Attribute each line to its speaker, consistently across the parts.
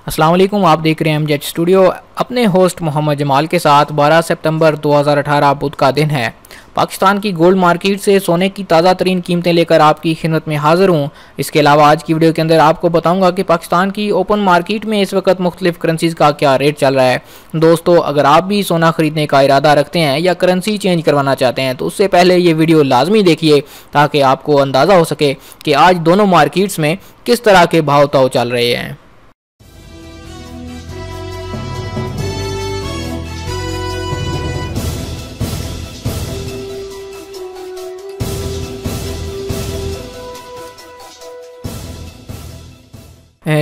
Speaker 1: अस्सलाम वालेकुम, आप देख रहे हैं एमजेड स्टूडियो। अपने होस्ट मोहम्मद जमाल के साथ 12 सितंबर 2018 बुध का दिन है। पाकिस्तान की गोल्ड मार्केट से सोने की ताज़ा तरीन कीमतें लेकर आपकी खिदमत में हाजिर हूँ। इसके अलावा आज की वीडियो के अंदर आपको बताऊंगा कि पाकिस्तान की ओपन मार्केट में इस वक्त मुख्तलिफ करेंसीज का क्या रेट चल रहा है। दोस्तों, अगर आप भी सोना खरीदने का इरादा रखते हैं या करेंसी चेंज करवाना चाहते हैं तो उससे पहले ये वीडियो लाजमी देखिए ताकि आपको अंदाज़ा हो सके कि आज दोनों मार्केट्स में किस तरह के भाव ताव चल रहे हैं।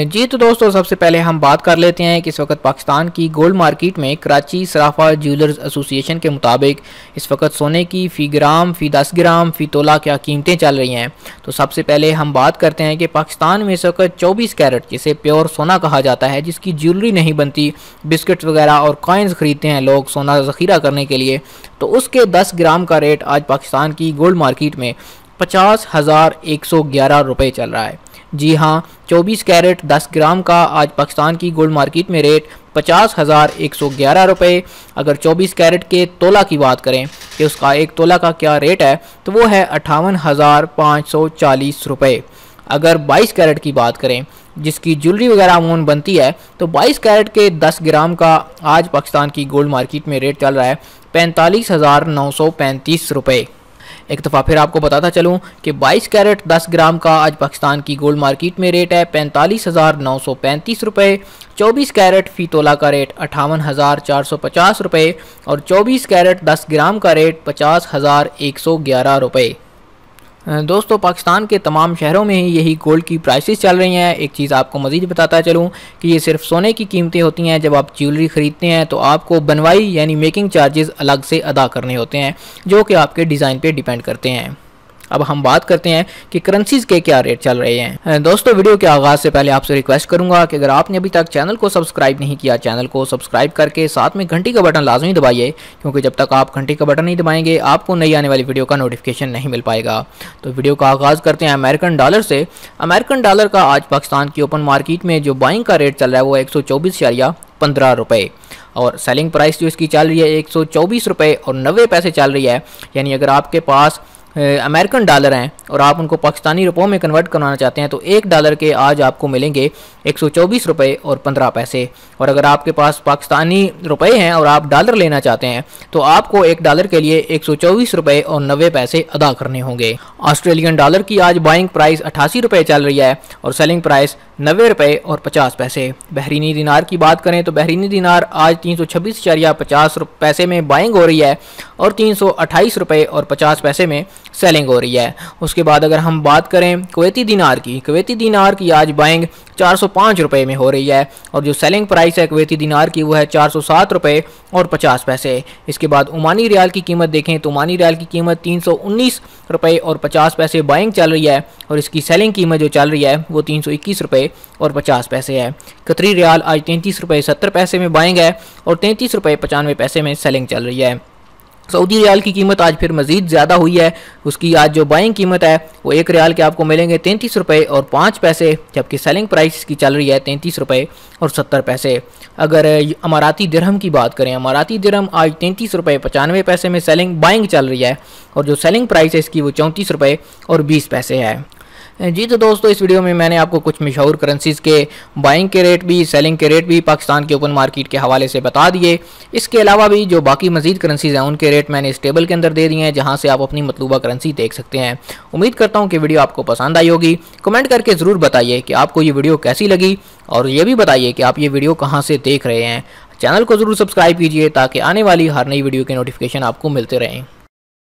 Speaker 1: जी तो दोस्तों, सबसे पहले हम बात कर लेते हैं कि इस वक्त पाकिस्तान की गोल्ड मार्केट में कराची सराफा ज्वेलर्स एसोसिएशन के मुताबिक इस वक्त सोने की फ़ी ग्राम, फ़ी 10 ग्राम, फ़ी तोला क्या कीमतें चल रही हैं। तो सबसे पहले हम बात करते हैं कि पाकिस्तान में इस वक्त 24 कैरेट, जिसे प्योर सोना कहा जाता है, जिसकी ज्वेलरी नहीं बनती, बिस्किट्स वगैरह और कॉइन्स ख़रीदते हैं लोग सोना ज़ख़ीरा करने के लिए, तो उसके 10 ग्राम का रेट आज पाकिस्तान की गोल्ड मार्केट में 50,111 रुपये चल रहा है। जी हाँ, 24 कैरेट 10 ग्राम का आज पाकिस्तान की गोल्ड मार्केट में रेट 50,111 रुपये। अगर 24 कैरेट के तोला की बात करें कि उसका एक तोला का क्या रेट है तो वो है 58,540 रुपये। अगर 22 कैरेट की बात करें जिसकी ज्वेलरी वगैरह अमूमन बनती है तो 22 कैरेट के 10 ग्राम का आज पाकिस्तान की गोल्ड मार्केट में रेट चल रहा है 45,935 रुपये। एक दफ़ा फिर आपको बताता चलूँ कि 22 कैरेट 10 ग्राम का आज पाकिस्तान की गोल्ड मार्केट में रेट है 45,935 रुपये। 24 कैरेट फ़ी तोला का रेट 58,450 रुपये और 24 कैरेट 10 ग्राम का रेट 50,111 रुपये। दोस्तों, पाकिस्तान के तमाम शहरों में ही यही गोल्ड की प्राइसेस चल रही हैं। एक चीज़ आपको मज़ीद बताता चलूँ कि ये सिर्फ सोने की कीमतें होती हैं। जब आप ज्वेलरी ख़रीदते हैं तो आपको बनवाई यानी मेकिंग चार्जेस अलग से अदा करने होते हैं जो कि आपके डिज़ाइन पे डिपेंड करते हैं। अब हम बात करते हैं कि करेंसीज़ के क्या रेट चल रहे हैं। दोस्तों, वीडियो के आगाज़ से पहले आपसे रिक्वेस्ट करूंगा कि अगर आपने अभी तक चैनल को सब्सक्राइब नहीं किया, चैनल को सब्सक्राइब करके साथ में घंटी का बटन लाजमी दबाइए, क्योंकि जब तक आप घंटी का बटन नहीं दबाएंगे आपको नई आने वाली वीडियो का नोटिफिकेशन नहीं मिल पाएगा। तो वीडियो का आगाज़ करते हैं अमेरिकन डॉलर से। अमेरिकन डॉलर का आज पाकिस्तान की ओपन मार्केट में जो बाइंग का रेट चल रहा है वो 124.15 रुपये और सेलिंग प्राइस जो इसकी चल रही है 124 रुपये और 90 पैसे चल रही है। यानी अगर आपके पास अमेरिकन डॉलर हैं और आप उनको पाकिस्तानी रुपयों में कन्वर्ट करवाना चाहते हैं तो $1 के आज आपको मिलेंगे 124 रुपये और 15 पैसे। और अगर आपके पास पाकिस्तानी रुपये हैं और आप डॉलर लेना चाहते हैं तो आपको $1 के लिए 124 रुपये और 90 पैसे अदा करने होंगे। ऑस्ट्रेलियन डॉलर की आज बाइंग प्राइस 88 रुपये चल रही है और सेलिंग प्राइस 90 रुपये और 50 पैसे। बहरीनी दिनार की बात करें तो बहरीनी दिनार आज 326.50 पैसे में बाइंग हो रही है और 328 रुपये और 50 पैसे में सेलिंग हो रही है। उसके बाद अगर हम बात करें कुवैती दिनार की आज बाइंग 405 रुपये में हो रही है और जो सेलिंग प्राइस है कुवैती दिनार की वो है 407 रुपये और 50 पैसे। इसके बाद ओमानी रियाल की कीमत देखें तो ओमानी रियाल की कीमत 319 रुपये और 50 पैसे बाइंग चल रही है और इसकी सेलिंग कीमत जो चल रही है वो 321 रुपये और 50 पैसे है। कतरी रियाल आज 33 रुपये 70 पैसे में बाइंग है और 33 रुपये 95 पैसे में सेलिंग चल रही है। सऊदी रियाल की कीमत आज फिर मज़ीद ज़्यादा हुई है। उसकी आज जो बाइंग कीमत है वो 1 रियाल के आपको मिलेंगे 33 रुपये और 5 पैसे, जबकि सेलिंग प्राइस की चल रही है 33 रुपये और 70 पैसे। अगर अमाराती दिरहम की बात करें, अमाराती दिरहम आज 33 रुपये 95 पैसे में सेलिंग बाइंग चल रही है और जो सेलिंग प्राइस है इसकी वो 34 रुपये और 20 पैसे है। जी तो दोस्तों, इस वीडियो में मैंने आपको कुछ मशहूर करेंसीज़ के बाइंग के रेट भी, सेलिंग के रेट भी पाकिस्तान के ओपन मार्केट के हवाले से बता दिए। इसके अलावा भी जो बाकी मज़ीद करेंसीज़ हैं उनके रेट मैंने इस टेबल के अंदर दे दिए हैं जहां से आप अपनी मतलूबा करेंसी देख सकते हैं। उम्मीद करता हूं कि वीडियो आपको पसंद आई होगी। कमेंट करके ज़रूर बताइए कि आपको ये वीडियो कैसी लगी और ये भी बताइए कि आप ये वीडियो कहाँ से देख रहे हैं। चैनल को ज़रूर सब्सक्राइब कीजिए ताकि आने वाली हर नई वीडियो के नोटिफिकेशन आपको मिलते रहें।